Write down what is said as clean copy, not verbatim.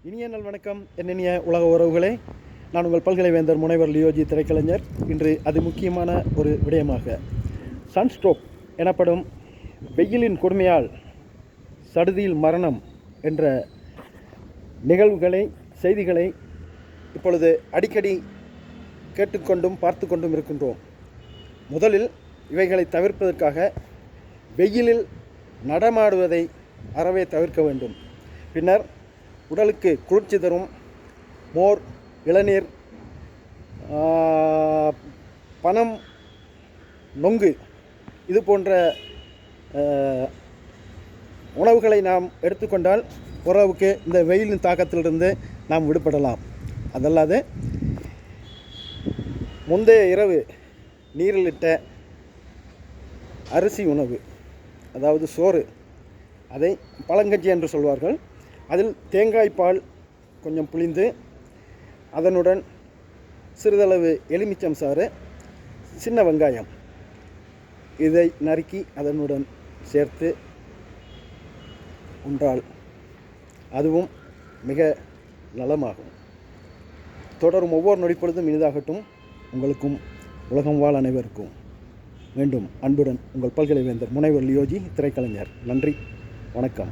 இனிய நல்வணக்கம் என்னிய உலக உறவுகளே. நான் உங்கள் பல்கலைவேந்தர் முனைவர் லியோஜி திரைக்கலைஞர். இன்று அது முக்கியமான ஒரு விடயமாக சன்ஸ்ட்ரோக் எனப்படும் வெயிலின் கொடுமையால் சடுதியில் மரணம் என்ற நிகழ்வுகளை செய்திகளை இப்பொழுது அடிக்கடி கேட்டுக்கொண்டும் பார்த்து கொண்டும் இருக்கின்றோம். முதலில் இவைகளை தவிர்ப்பதற்காக வெயிலில் நடமாடுவதை அறவே தவிர்க்க வேண்டும். பின்னர் உடலுக்கு குளிர்ச்சி தரும் மோர், இளநீர், பனம், நொங்கு இது போன்ற உணவுகளை நாம் எடுத்துக்கொண்டால் ஓரளவுக்கு இந்த வெயிலின் தாக்கத்திலிருந்து நாம் விடுபடலாம். அதல்லாது முந்தைய இரவு நீரிலிட்ட அரிசி உணவு, அதாவது சோறு, அதை பழங்கஞ்சி என்று சொல்வார்கள். அதில் தேங்காய் பால் கொஞ்சம் புளிந்து அதனுடன் சிறிதளவு எலுமிச்சம் சாறு, சின்ன வெங்காயம் இதை நறுக்கி அதனுடன் சேர்த்து உண்டால் அதுவும் மிக நலமாகும். தொடரும் ஒவ்வொரு நொடிப்பொழுதும் இனிதாகட்டும். உங்களுக்கும் உலகம் வாழ் அனைவருக்கும் மீண்டும் அன்புடன் உங்கள் பல்கலைவேந்தர் முனைவர் லியோஜி திரைக்கலைஞர். நன்றி, வணக்கம்.